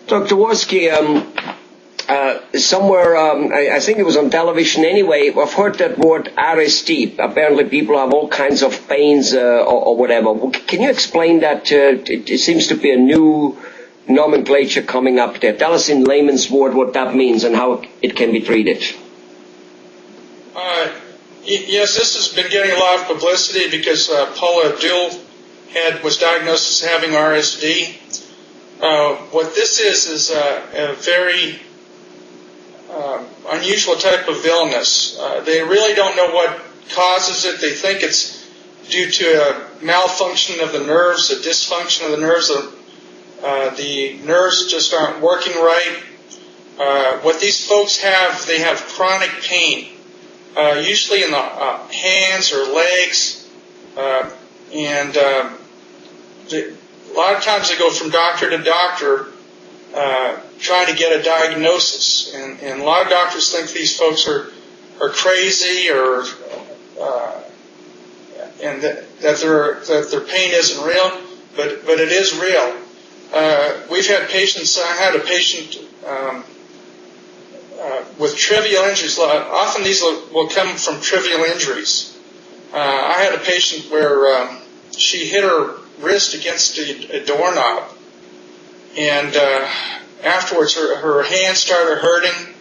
Dr. Wolski, somewhere, I think it was on television anyway, I've heard that word RSD. Apparently people have all kinds of pains or whatever. Can you explain that? It seems to be a new nomenclature coming up there. Tell us in layman's word what that means and how it can be treated. Yes, this has been getting a lot of publicity because Paula Abdul was diagnosed as having RSD. What this is a very unusual type of illness. They really don't know what causes it. They think it's due to a malfunction of the nerves, a dysfunction of the nerves. The nerves just aren't working right. What these folks have, they have chronic pain, usually in the hands or legs, and a lot of times they go from doctor to doctor trying to get a diagnosis, and a lot of doctors think these folks are crazy or and that their pain isn't real, but it is real. We've had patients. I had a patient with trivial injuries. Often these will come from trivial injuries. I had a patient where she hit her wrist against a doorknob, and afterwards her hand started hurting.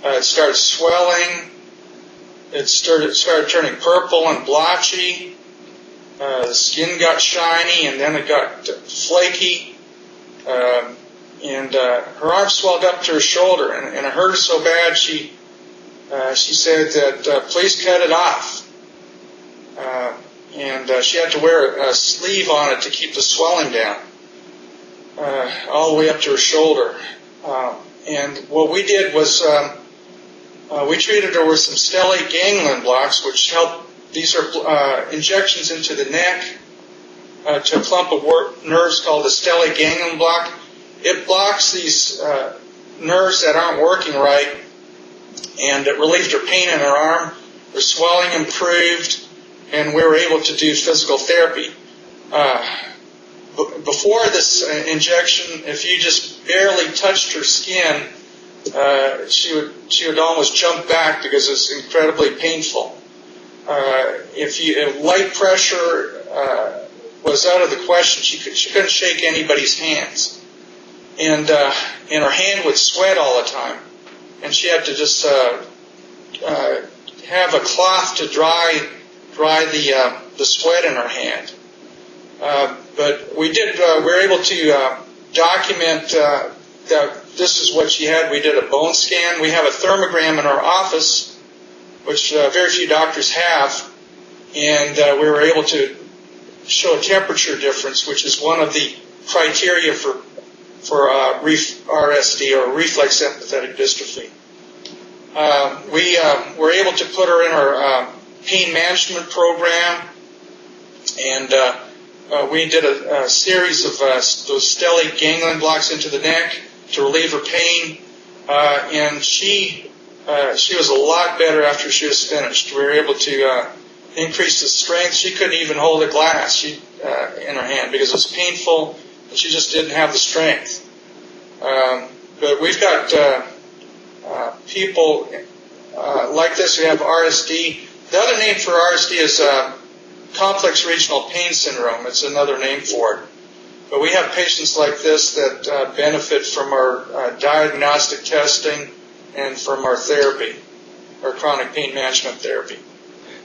It started swelling. It started turning purple and blotchy. The skin got shiny, and then it got flaky. And her arm swelled up to her shoulder, and it hurt her so bad she said that please cut it off. And she had to wear a sleeve on it to keep the swelling down, all the way up to her shoulder. And what we did was we treated her with some stellate ganglion blocks, which help. These are injections into the neck to a clump of nerves called the stellate ganglion block. It blocks these nerves that aren't working right, and it relieved her pain in her arm. Her swelling improved, and we were able to do physical therapy. Before this injection, if you just barely touched her skin, she would almost jump back because it's incredibly painful. If light pressure was out of the question, she couldn't shake anybody's hands, and her hand would sweat all the time, and she had to just have a cloth to dry the sweat in her hand. But we were able to document that this is what she had. We did a bone scan. We have a thermogram in our office, which very few doctors have, and we were able to show a temperature difference, which is one of the criteria for RSD, or reflex sympathetic dystrophy. We were able to put her in our pain management program, and we did a series of those stellate ganglion blocks into the neck to relieve her pain, and she was a lot better after she was finished. We were able to increase the strength. She couldn't even hold a glass in her hand because it was painful, and she just didn't have the strength. But we've got people like this who have RSD. The other name for RSD is complex regional pain syndrome. It's another name for it. But we have patients like this that benefit from our diagnostic testing and from our therapy, our chronic pain management therapy.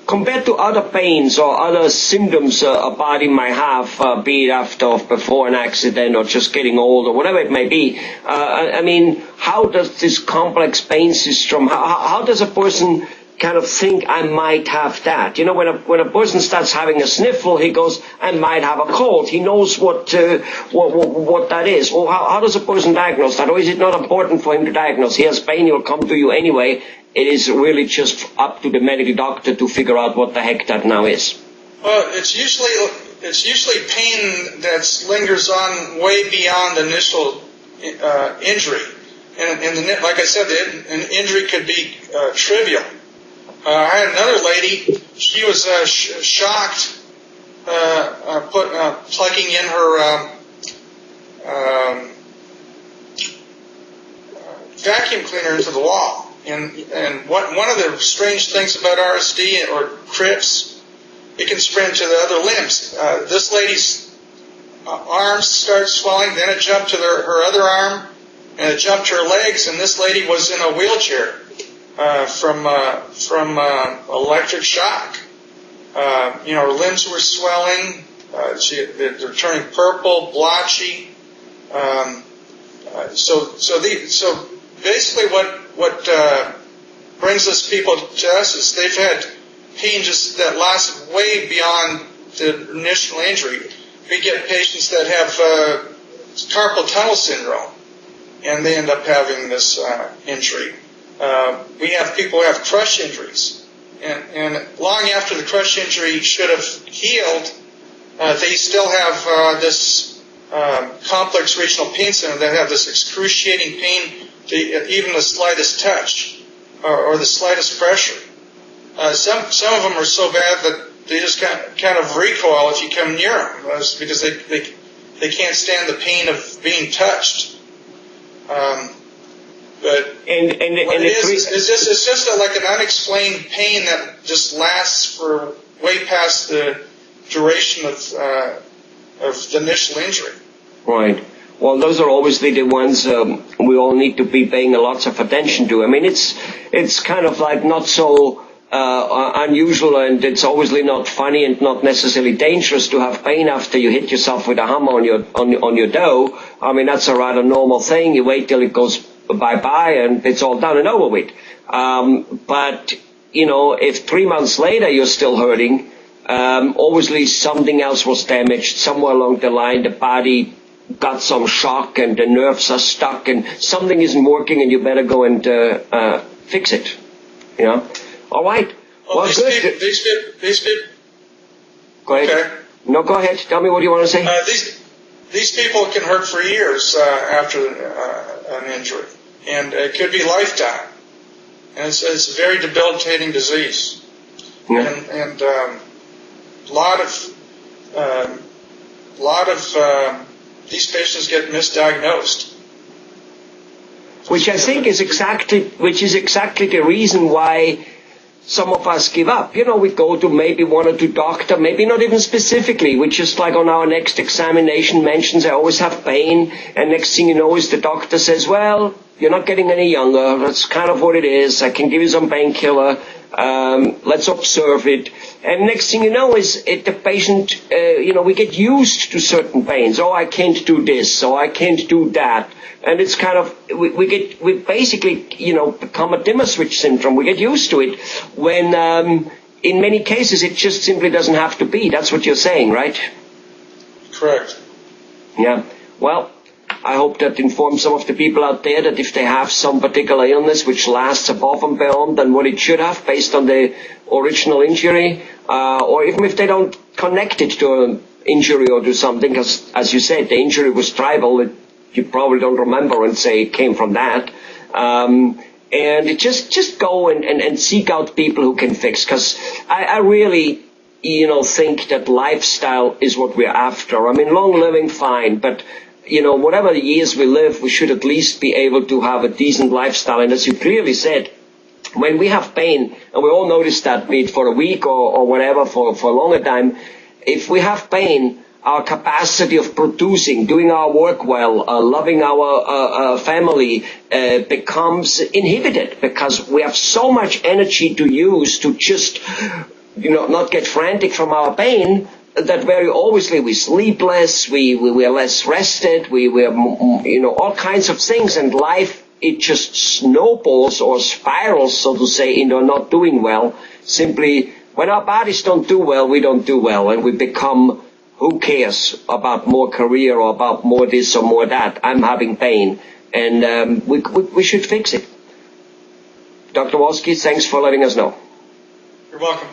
Compared to other pains or other symptoms a body might have, be it after or before an accident or just getting old or whatever it may be, I mean, how does this complex pain system, how does a person kind of think I might have that? You know, when a person starts having a sniffle, he goes, I might have a cold. He knows what that is. Or how does a person diagnose that? Or is it not important for him to diagnose? He has pain, he'll come to you anyway. It is really just up to the medical doctor to figure out what the heck that now is. Well, it's usually pain that lingers on way beyond the initial injury. And like I said, an injury could be trivial. I had another lady. She was shocked, plugging in her vacuum cleaner into the wall. And one of the strange things about RSD or crips, it can spread to the other limbs. This lady's arms started swelling, then it jumped to her other arm, and it jumped to her legs, and this lady was in a wheelchair from electric shock. Her limbs were swelling. They're turning purple, blotchy. So basically, what brings this people to us is they've had pain just that lasts way beyond the initial injury. We get patients that have carpal tunnel syndrome, and they end up having this injury. We have people who have crush injuries, and long after the crush injury should have healed, they still have this complex regional pain center that have this excruciating pain to even the slightest touch or the slightest pressure. Some of them are so bad that they just kind of recoil if you come near them because they can't stand the pain of being touched. But it's just like an unexplained pain that just lasts for way past the duration of the initial injury. Right. Well, those are obviously the ones we all need to be paying lots of attention to. I mean, it's kind of like not so unusual, and it's obviously not funny and not necessarily dangerous to have pain after you hit yourself with a hammer on your toe. I mean, that's a rather normal thing. You wait till it goes bye-bye and it's all done and over with. But, if 3 months later you're still hurting, obviously something else was damaged somewhere along the line. The body got some shock and the nerves are stuck and something isn't working, and you better go and fix it. All right. Well, these people. Go ahead. Okay. No, go ahead. Tell me what you want to say. These people can hurt for years after an injury, and it could be lifetime. And it's a very debilitating disease. Yeah. And a lot of these patients get misdiagnosed. Which I think is exactly the reason why some of us give up. We go to maybe one or two doctors, maybe not even specifically. We just like on our next examination mentions I always have pain, and next thing you know is the doctor says, well, you're not getting any younger. That's kind of what it is. I can give you some painkiller. Let's observe it. And next thing you know is the patient, we get used to certain pains. Oh, I can't do this. Oh, I can't do that. And it's kind of, we basically, become a dimmer switch syndrome. We get used to it when, in many cases, it just simply doesn't have to be. That's what you're saying, right? Correct. Yeah. Well, I hope that informs some of the people out there that if they have some particular illness which lasts above and beyond than what it should have based on the original injury, or even if they don't connect it to an injury or to something, because as you said, the injury was tribal, you probably don't remember and say it came from that. And just go and seek out people who can fix, because I really, think that lifestyle is what we're after. I mean, long living, fine, but whatever the years we live, we should at least be able to have a decent lifestyle. And as you clearly said, when we have pain, and we all notice that, be it for a week or whatever, for a longer time, if we have pain, our capacity of producing, doing our work well, loving our family becomes inhibited, because we have so much energy to use to just, not get frantic from our pain, that very obviously we sleep less, we are less rested, we are, all kinds of things, and life, it just snowballs or spirals, so to say, into not doing well. Simply, when our bodies don't do well, we don't do well, and we become, who cares about more career or about more this or more that? I'm having pain, and we should fix it. Dr. Wolski, thanks for letting us know. You're welcome.